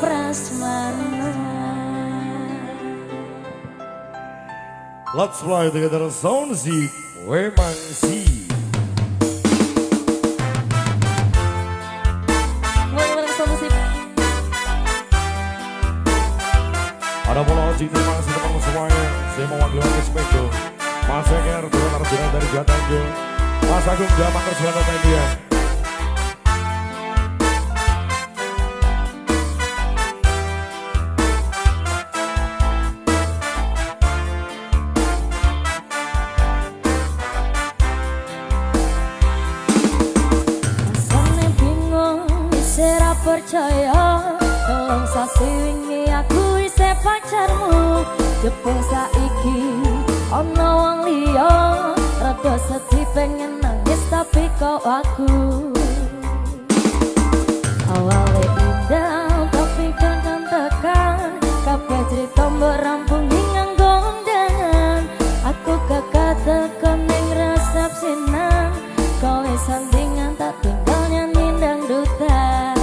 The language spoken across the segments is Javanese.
prasmanan. Let's fly together, sound si Wemangsi. Ada pola cinta, terima kasih teman semuanya. Saya mau wangi respect tuh. Mas Eger, Tuan Arjuna dari Jawa Tanjung. Mas Agung Jamakar Selatan India. Rasane bingung, isera percaya. Tolong sasi wingi aku isih pacarmu. Jepung saiki ono wong liya. Rada sedih pengen nangis tapi kau aku. Awalnya indah tapi kadang tekan. Kabeh cerita mbok rampung nganggo undangan. Aku kakak tekan ning resepsinan. Kowe sandingan tak tinggal nyanyi dangdutan.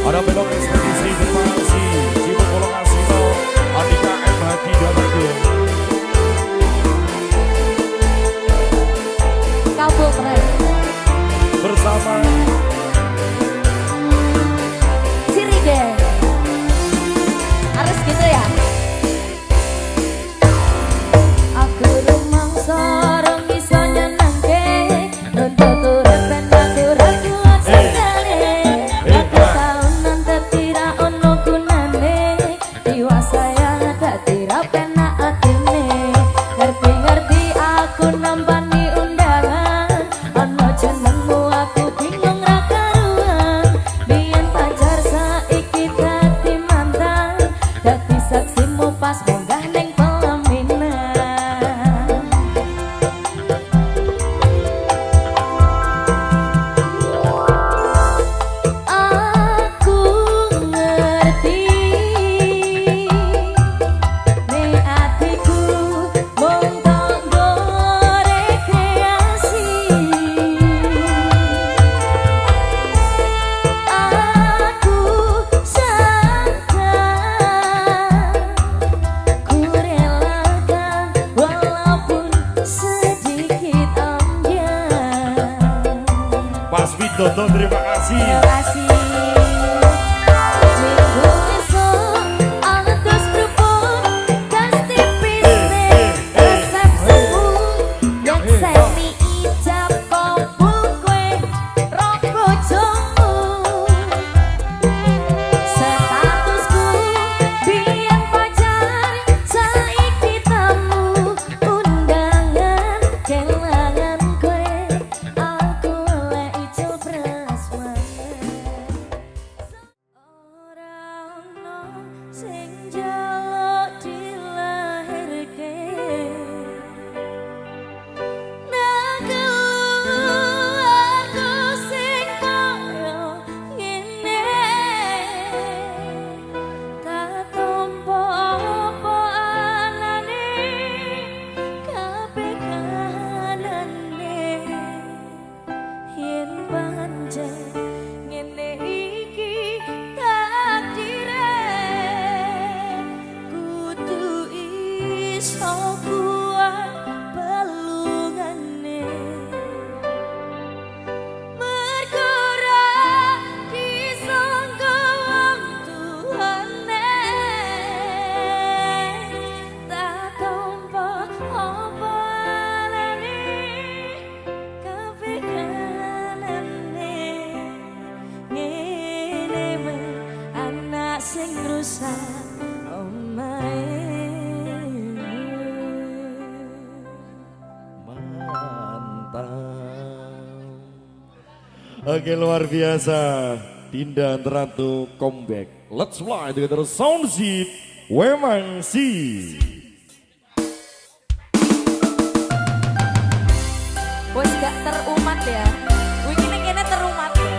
Ada belok ekspedisi, terima kasih. Cibuk Kolong Asino, Andika M. Hadi Damadung. Kabul keren. Bersama Sirige. Harus gitu ya. Aku rumang sorong bisa nyenangke. Untuk turut dan aku ragu sekali. Aku tahu nanti tidak ono gunane. Jiwa saya tak tidak pernah atine. Ngerti-ngerti aku nampani undangan. Ono jenengmu aku bingung ra karuan. Biyen pacar saiki dadi mantan. Dadi saksimu pas munggah ning pelaminan. Aku ngerti ning atiku mung tanggo rekreasi. Aku sadar ku relakan walaupun sedikit ambiar. Mas Widodo, terima kasih. Terima kasih. Minggu esok atus kerupuk gas tipis ning resepsimu. Yang seni ijab kopul kue rok bojomu. Statusku biyen pacar saiki tamu undangan kelangan kue. Aku lek ijo prasmanan. Oke, luar biasa. Dinda Ratu comeback. Let's fly together sound sheet. Wemangsi. Wes gak terumat ya. Wiki kene terumat ya.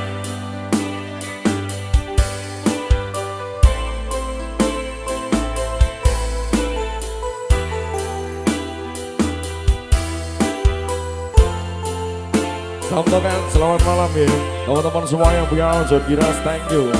Teman-teman, selamat malam ya. Teman-teman semua yang punya John Giras, thank you.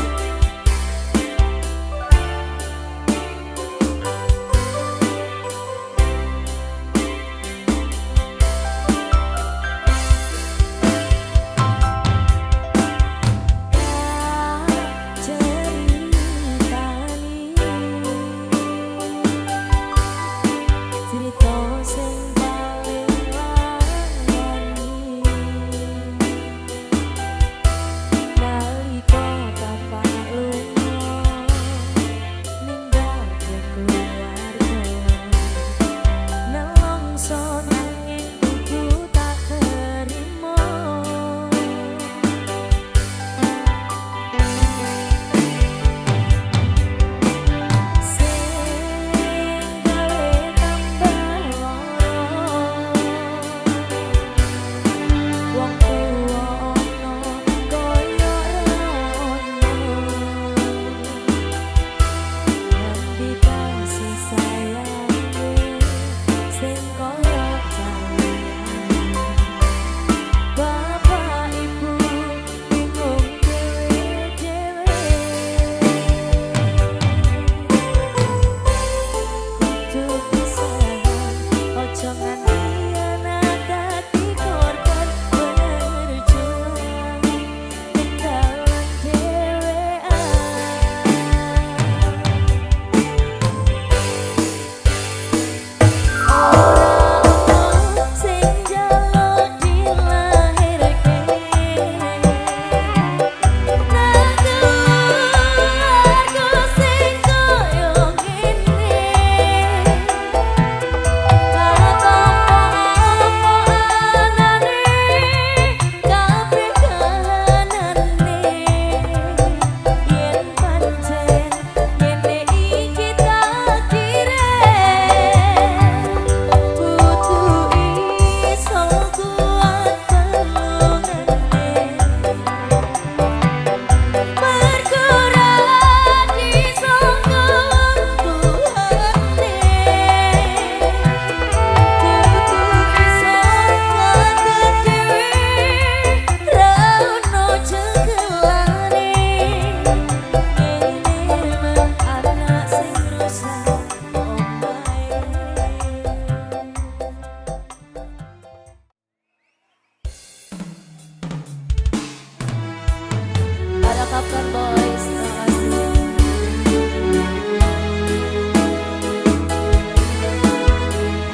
Kapten Boys, terima kasih.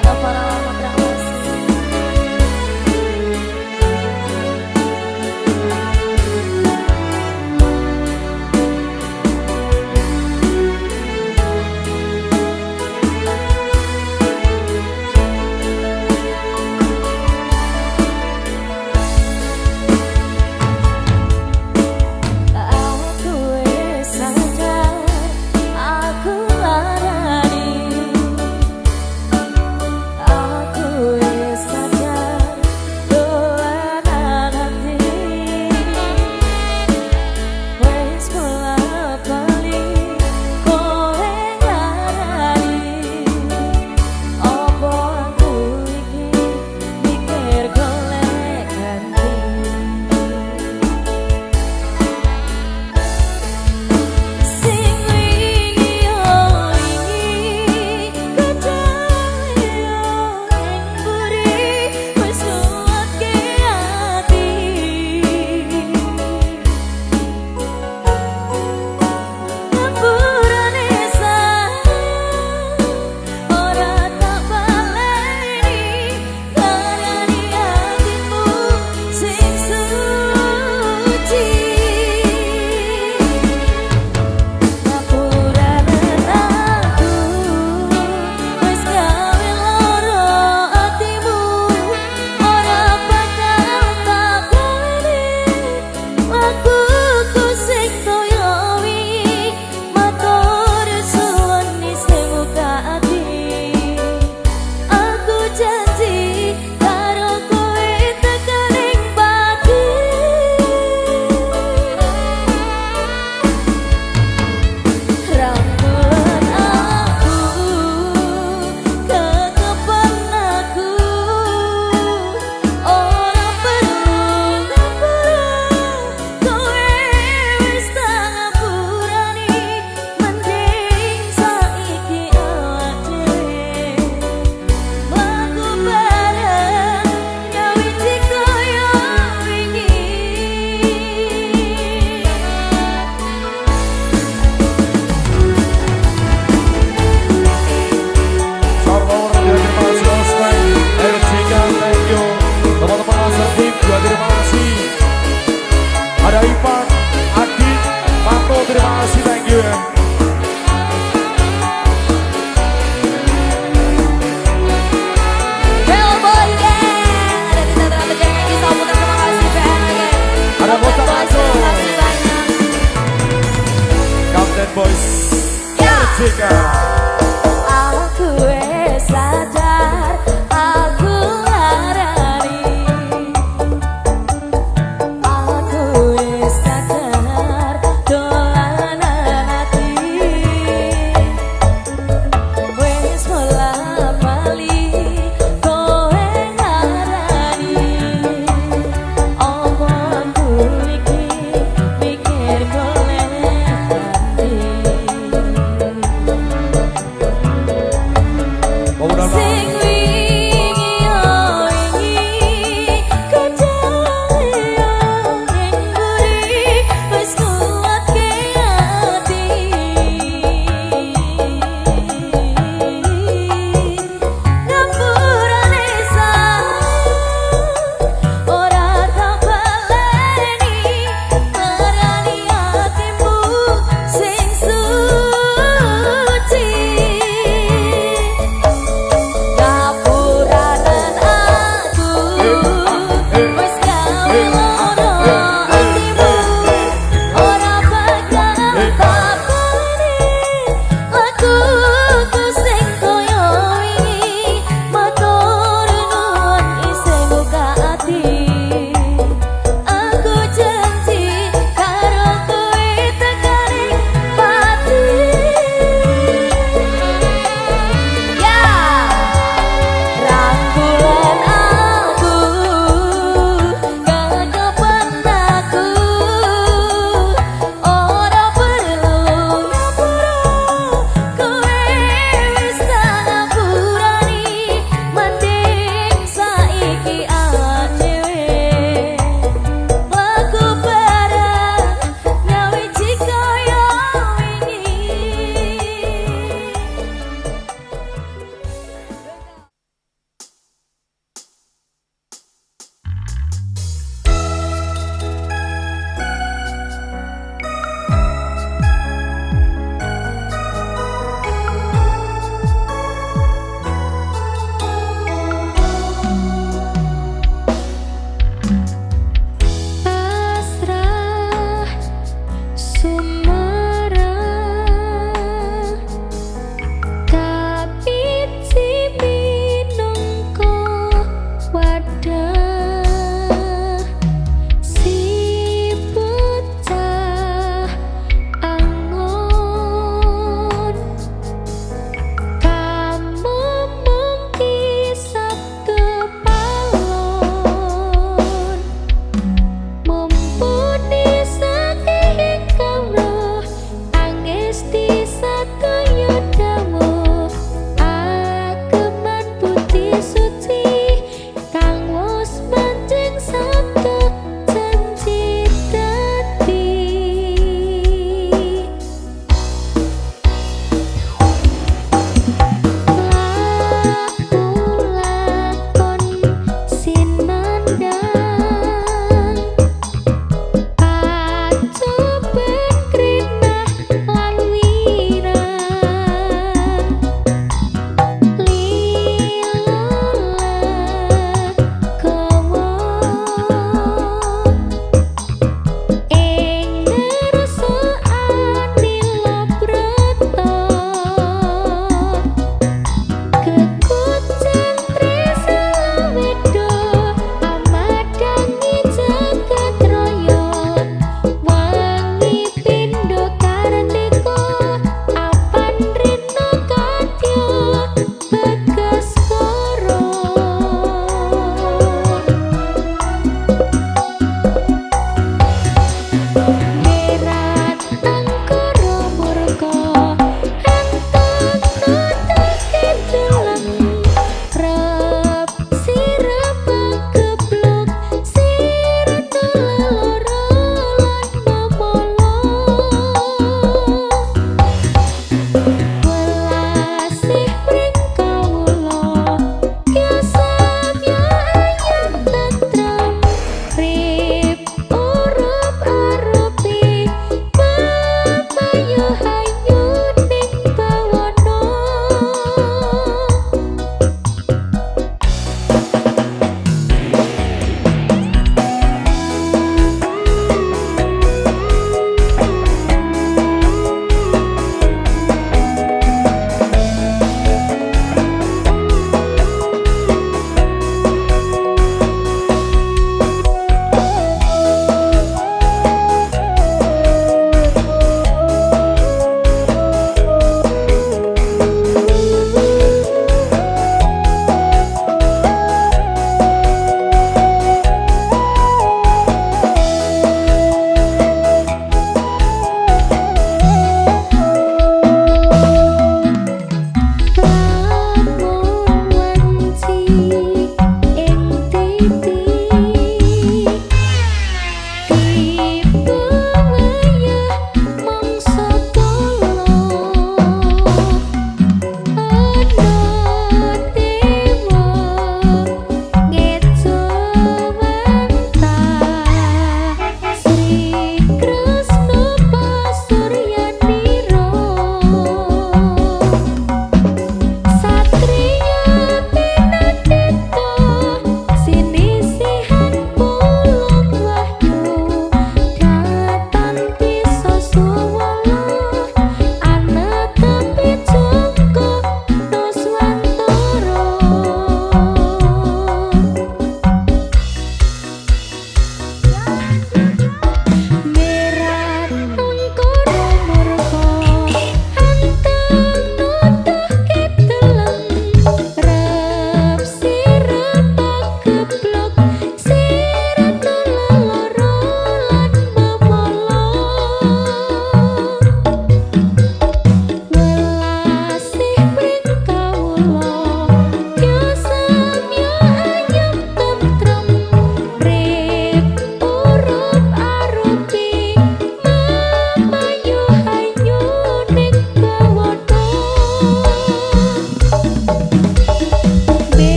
Ada para madrasah. Boys. Jika Aku wis sadar, aku larani. Aku wis sadar, dolanan ati. Wis bola-bali, kowe ngarani. Omonganku iki mikir golek ganti.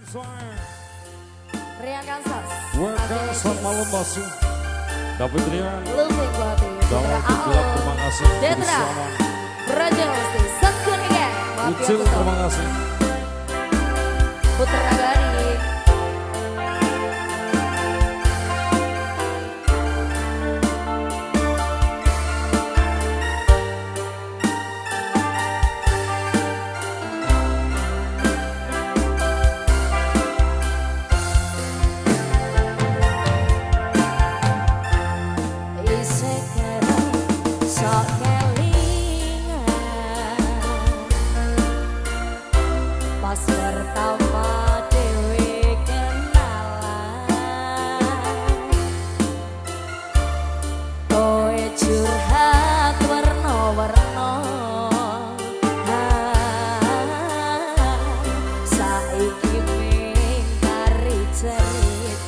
Rian Kansas. Selamat malam masuk. David Rian. Luping Bati. Dalam gelap terima kasih. Detra. Raja Lesti. Sekun Ike. Ucil terima kasih. Putra Gari. Pas pertama dewe kenalan, kowe curhat warna-warna, saiki mingkari cerita.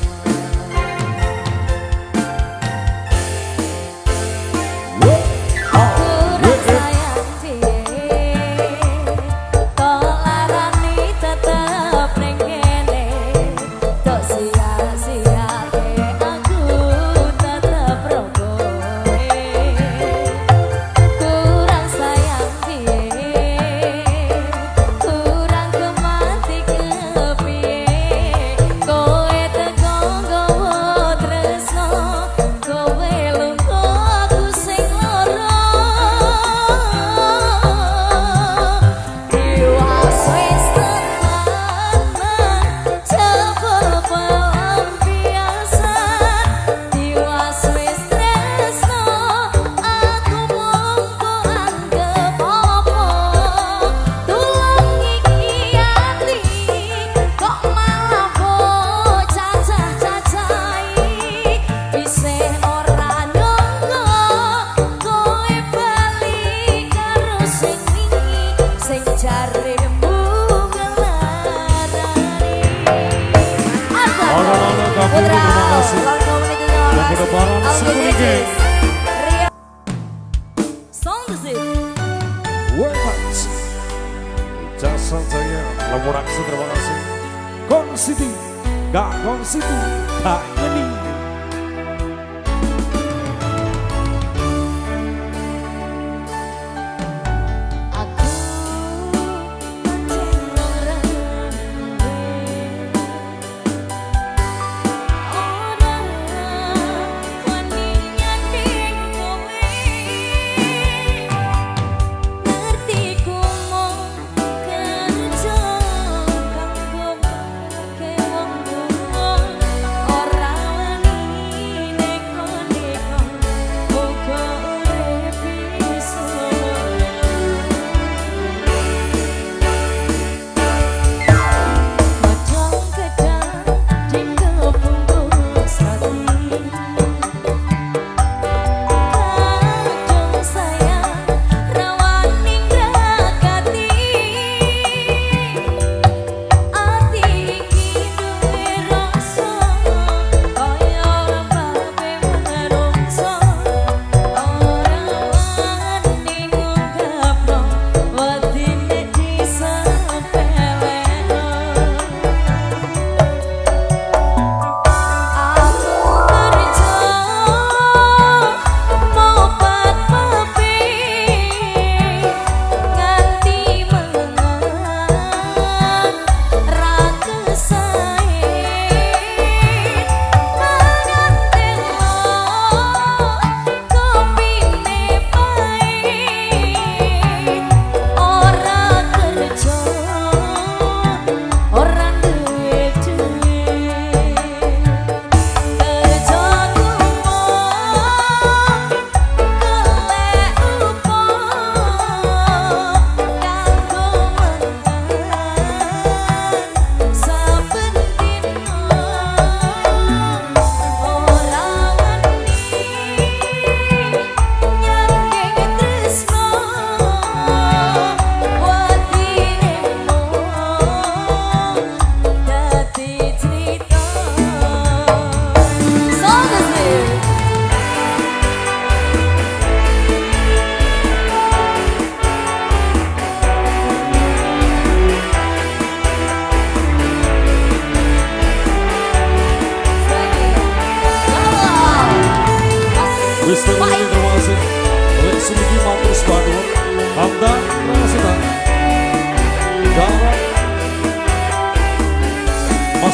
Jasa Jaya Lamur Aksi terima kasih. Gong City, gak Gong City, gak ini. Orang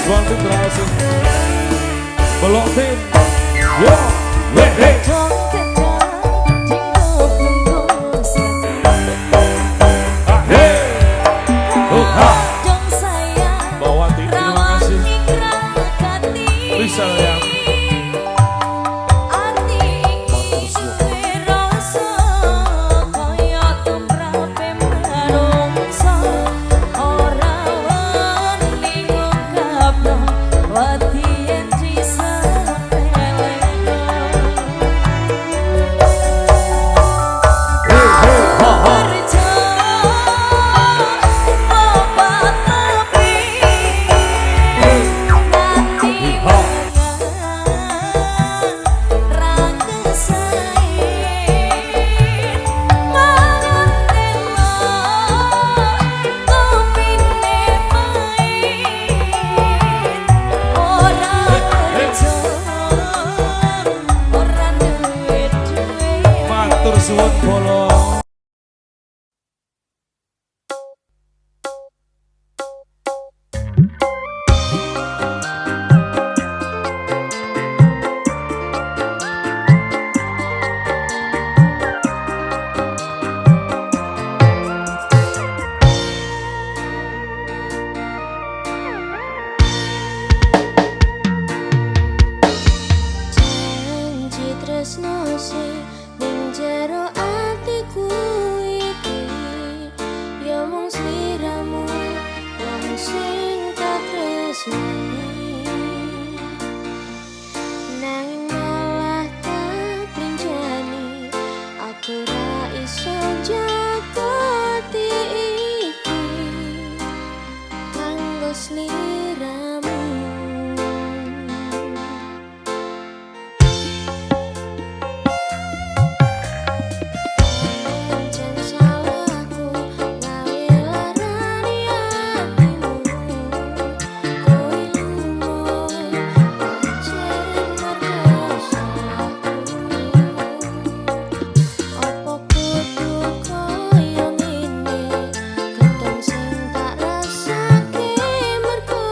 Mas Waldi berhasil Belok tim Yo Wehe Bisa ya suwun bolo janji tresno sing ning jero atiku iki ya mung sliramu wong sing tak tresnani nanging malah tak prinjani aku ra iso jagoti iki kanggo sliramu. Sing tak rasake merko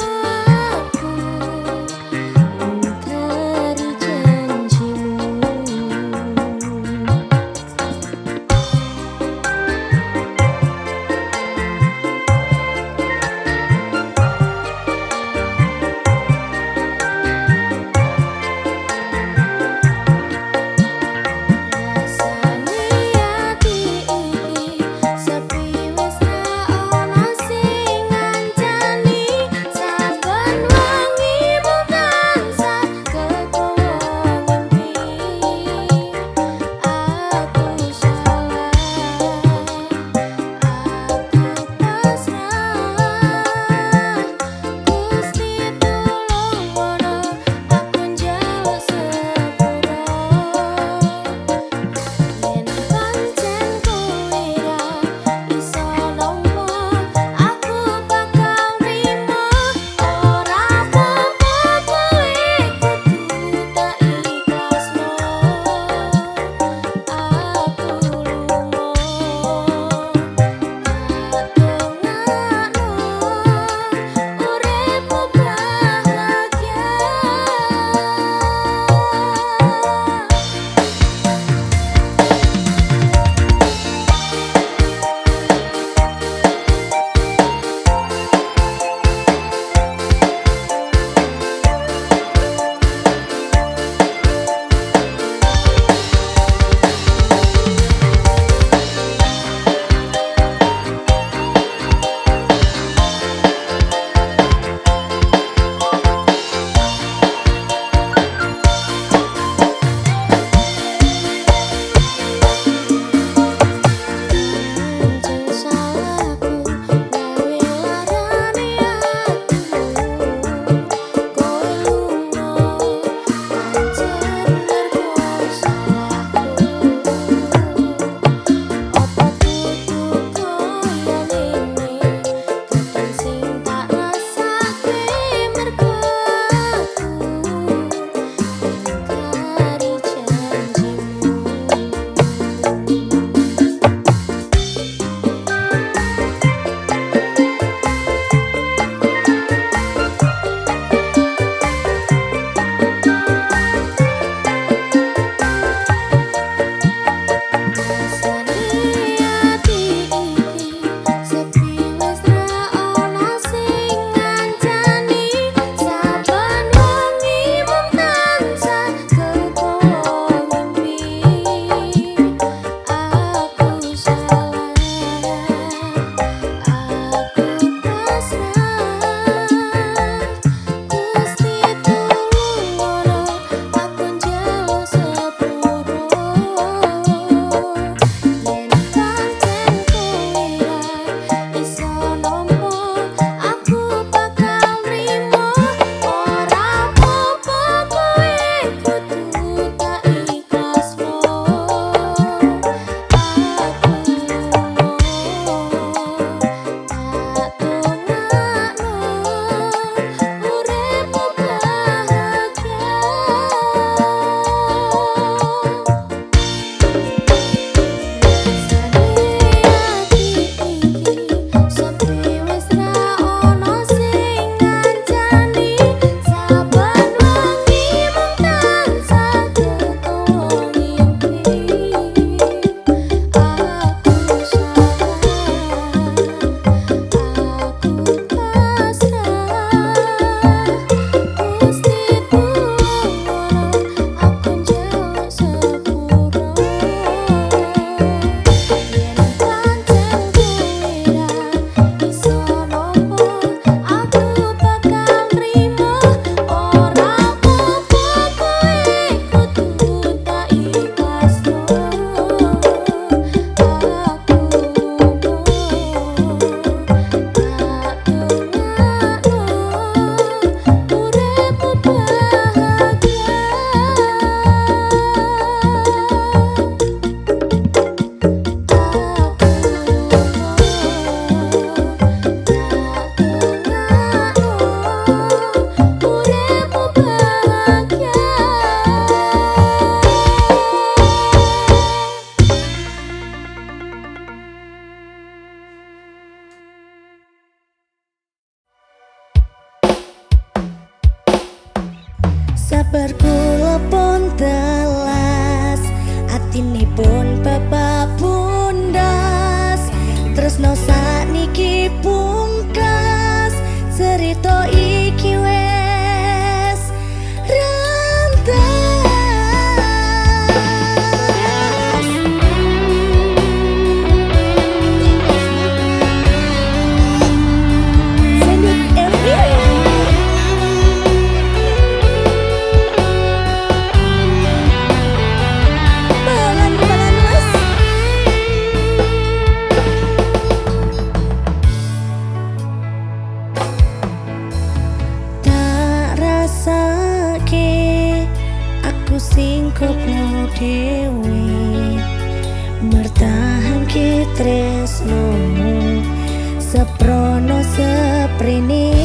Sabar kula pun telas, atinipun bapak bundas, tresno sakniki pungkas, cerita iki wes rantas. Senduk Elvira. Singkopno dewe mertahan ki tresnomu seprono seprene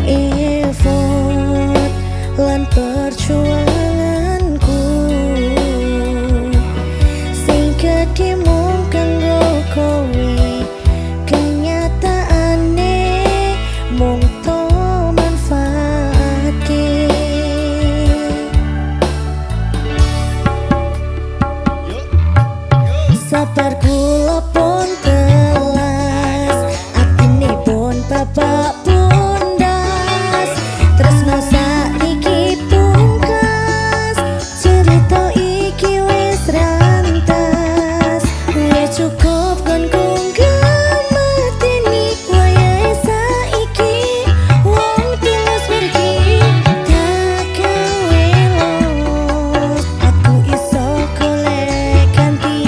effort lan perjuanganku sing ketimu kanggo kowe kenyataane mung sabar kula pun telas, atinipun bapak bundas, tresno sakniki pungkas, cerita iki wis rantas. Wis cukup kon mateni wayahe saiki wong tulus pergi tak gawe los, aku iso golek ganti.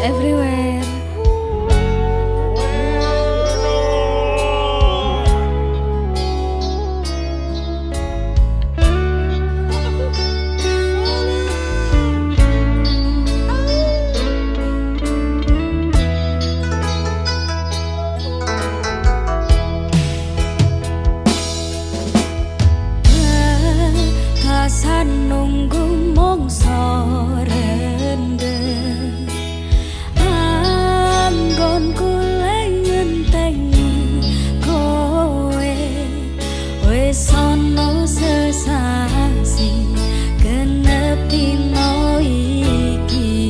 everywhere. Pasan nunggu mongso rendeng anggon kule ngentengi kowe wis ana sesasi genep dino iki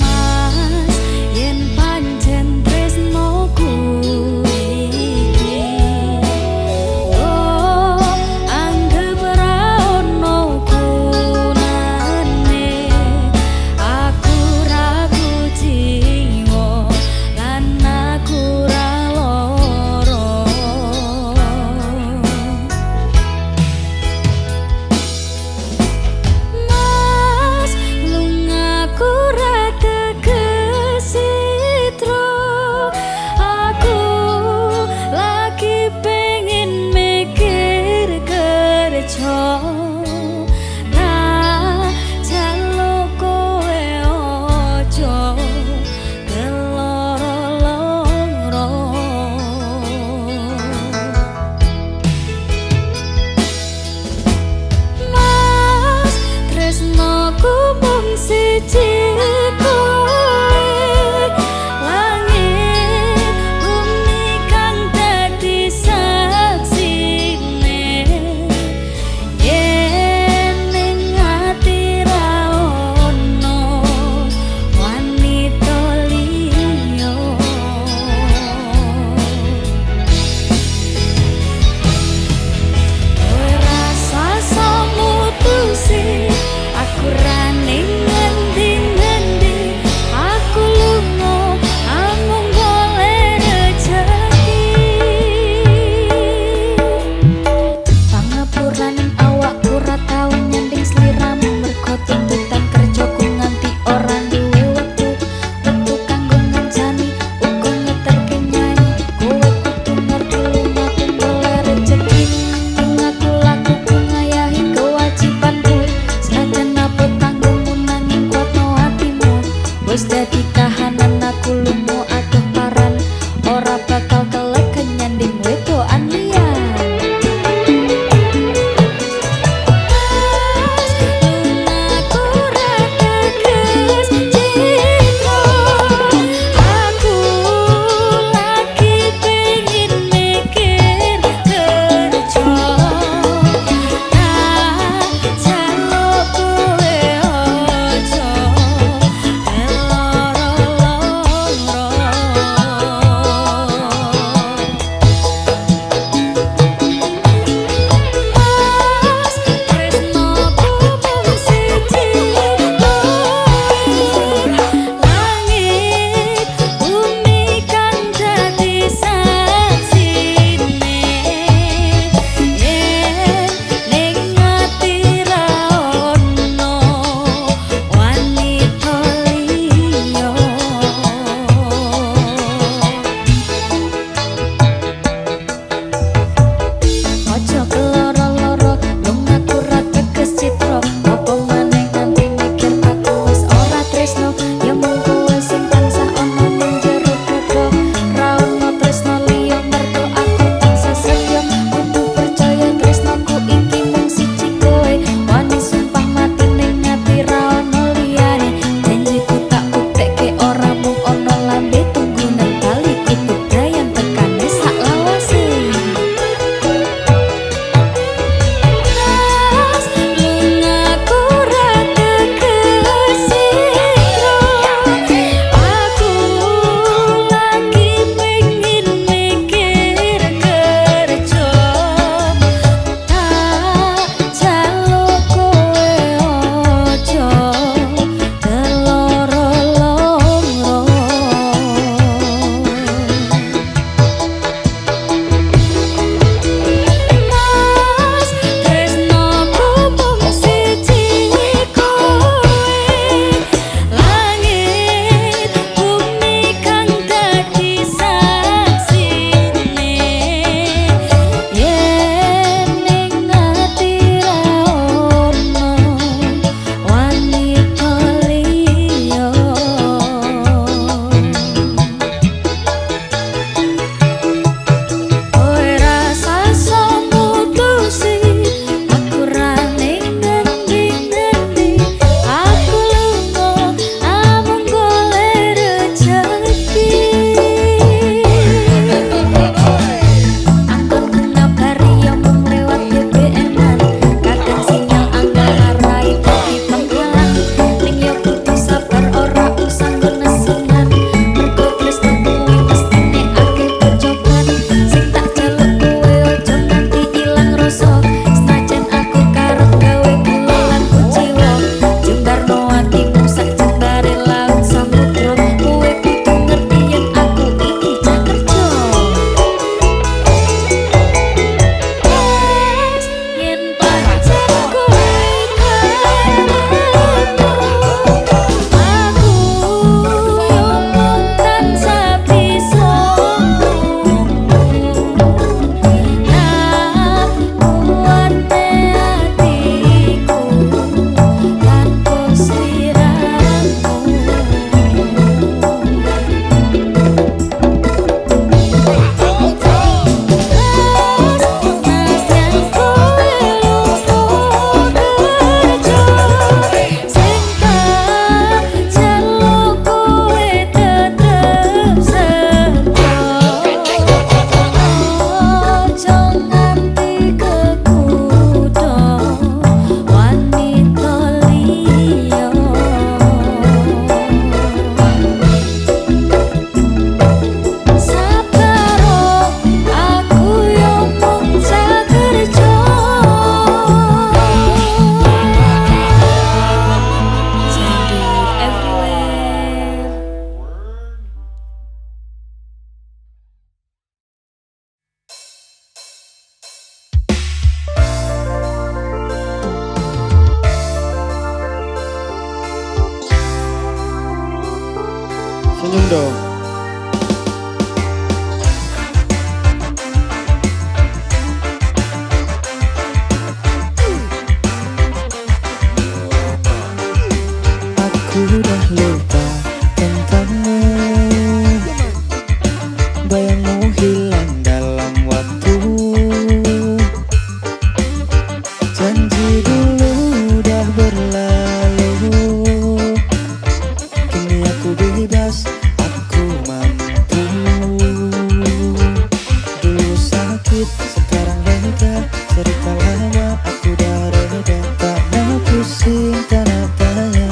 Mas yen pancen tresnoku aku ra ning ngendi Senyum dong. Aku udah lupa tentangmu, bayangmu hilang dalam waktu. Janji dulu udah berlalu, kini aku bebas, aku mampu. Dulu sakit, sekarang lega, cerita lama aku udah reda. Tak mau pusing karena tanya,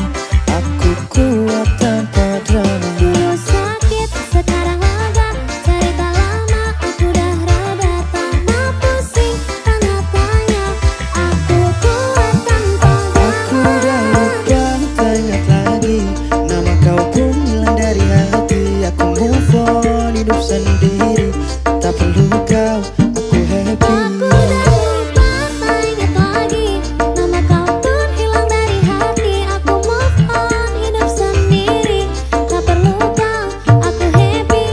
aku kuat tanpa drama. Dulu sakit, sekarang lega, cerita lama aku udah reda. Tak mau pusing karena tanya, aku kuat tanpa Aku udah lupa, tak ingat lagi, nama kau pun hilang dari hati. Aku move on, hidup sendiri, tak perlu kau, aku happy. Aku udah lupa, tak ingat lagi, nama kau pun hilang dari hati. Aku move on, hidup sendiri, tak perlu kau, aku happy.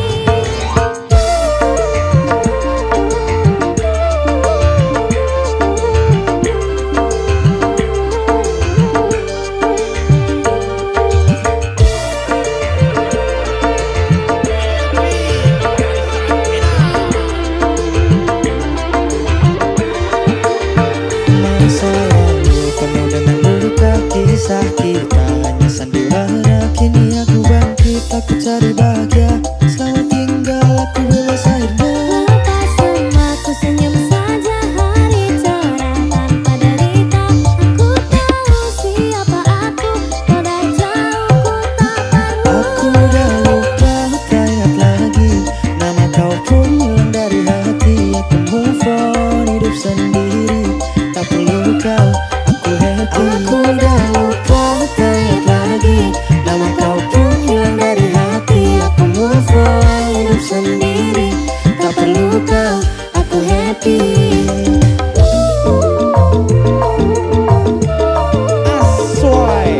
Masa lalu penuh dengan luka, kisah kita hanya sandiwara. Kini aku bangkit, aku cari bahagia. Selamat tinggal, aku bebas akhirnya. Lepas semua ku senyum saja, hari cerah tanpa derita. Aku tahu siapa aku, kau dah jauh, ku tak perlu. Aku udah lupa, tak ingat lagi, nama kau pun hilang dari hati. Aku move on, hidup sendiri, tak perlu kau, aku happy. Aku udah lupa, tak ingat lagi, nama kau pun hilang dari hati. Aku move on, hidup sendiri, tak perlu kau, aku happy. Aswai.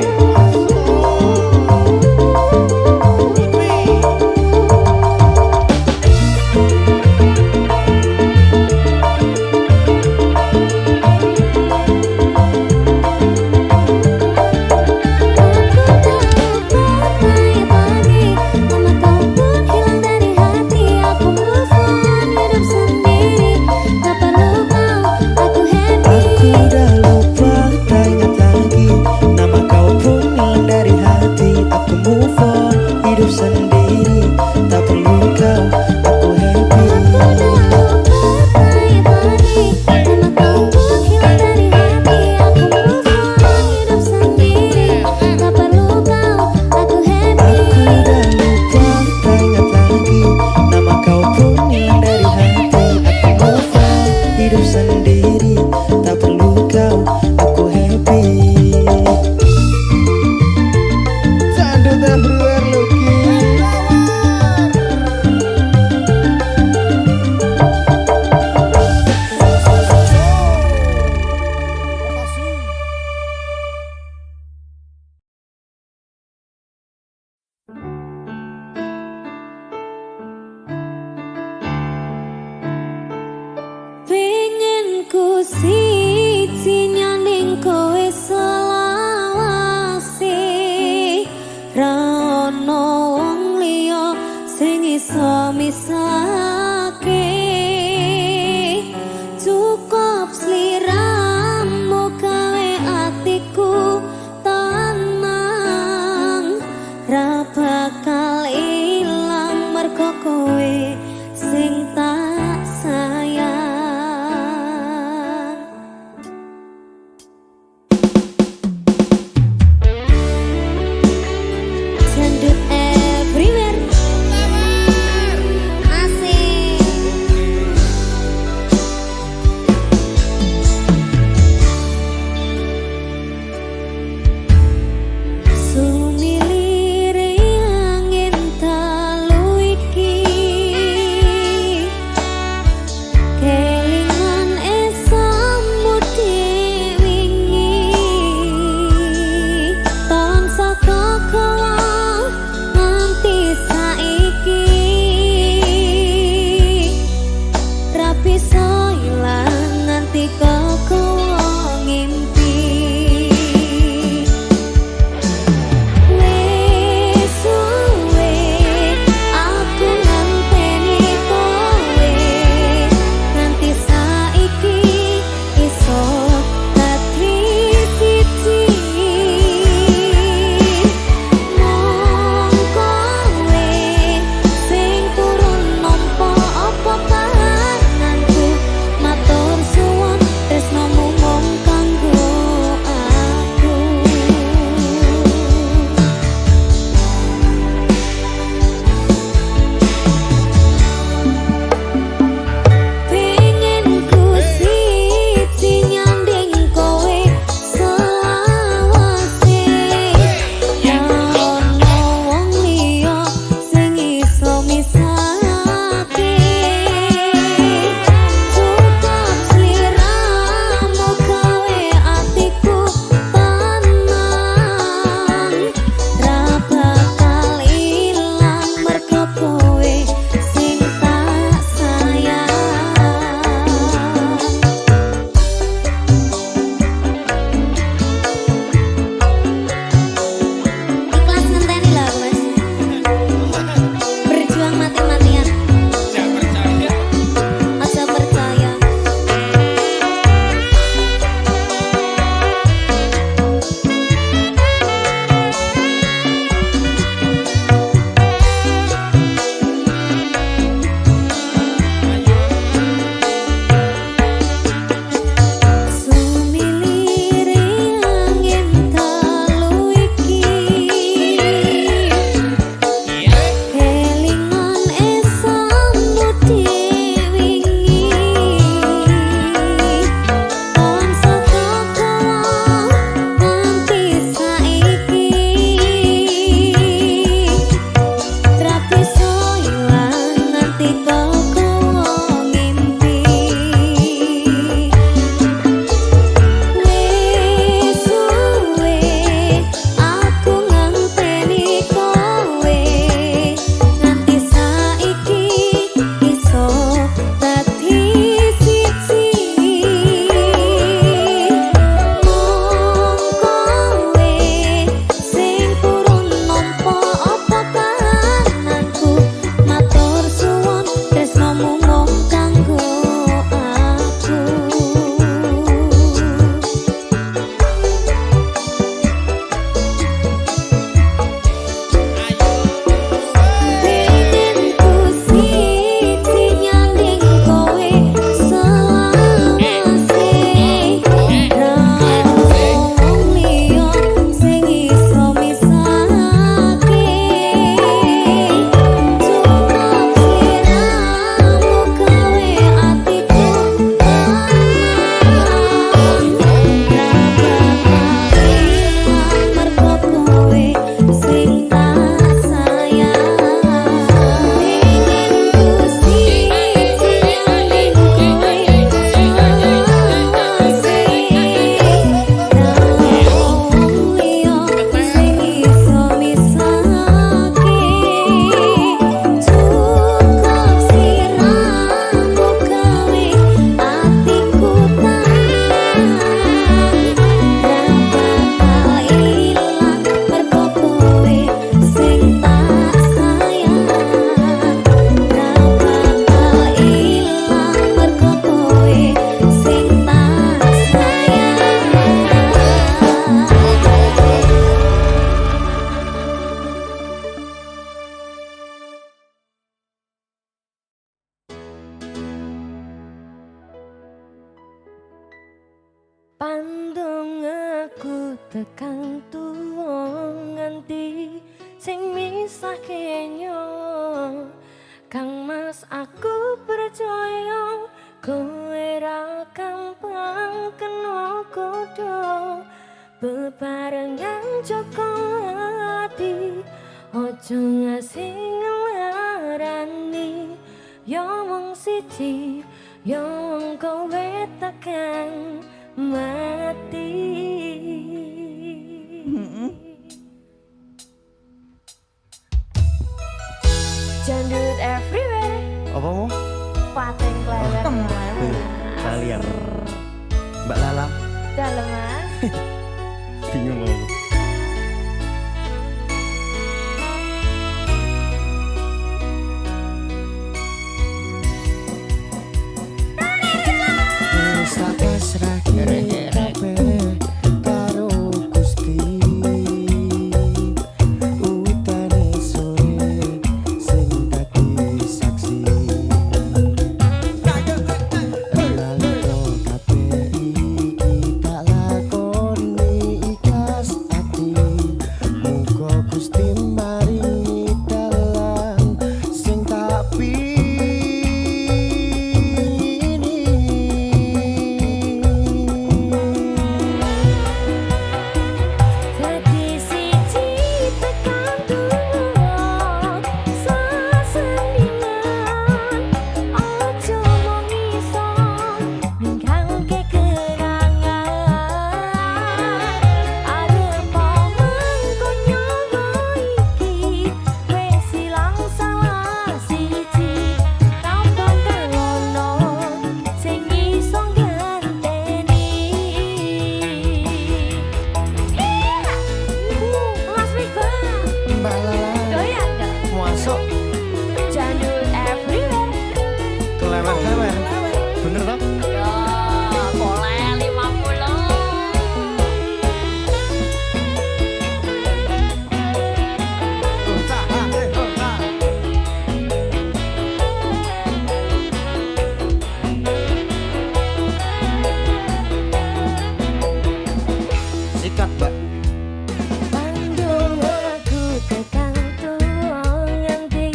Pandung aku tekan tuwa nganti sing misahke nyawa. Kang Mas aku percaya kowe ra gampang kena godha. Bebarengan joko ati ojo ngasih ngelarani. Yo mung siji, yo mung kowe tekan mati. Jandut everywhere. Apa mau? Pating klewer. Kalian Mbak Lala Dalam Mas. bingung aku. Tak pasrah kabeh karo Gusti. Utane sore sing dadi saksi. Nalika kabeh iki tak lakoni ikhlas ati. Muga Gusti maringi dalan sing tak Dadi siji tekan tuwa sasendingan. Ojo mung iso ninggalke kenangan. Arep mangko nyoba iki wis ilang salah siji. Tambah kelono sing iso ganteni. Mas Viva, Mbak Lala doyan gak? masuk Jandut everywhere. klewer-klewer. Bener toh? Ya, boleh 50. Sikat, Mbak. Pandung aku tekan tuwa nganti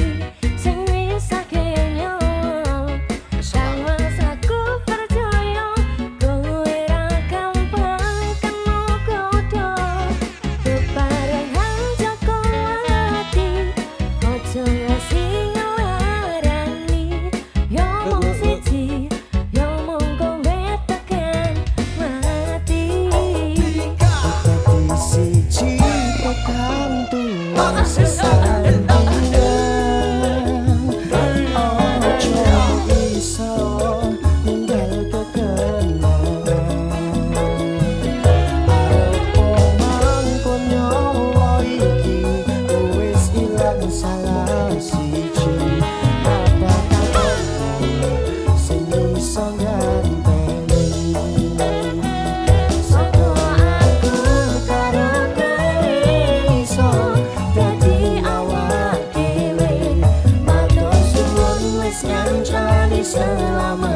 sing misahke nyawa. Kang Mas aku percaya kowe ra gampang kena godha. Bebarengan joko ati ojo ngasih ngelarani. Yo mung siji, yo mung kowe tekan mati. Dadi siji tekan tuwa sesandingan. Ojo iso ninggal kekenangan. Arep mangko nyawa iki wis ilang salah siji. Apa kata sing iso ganteni. Sapa aku karo kowe iso dadi awak dhewe. Matur suwun wis ngancani selama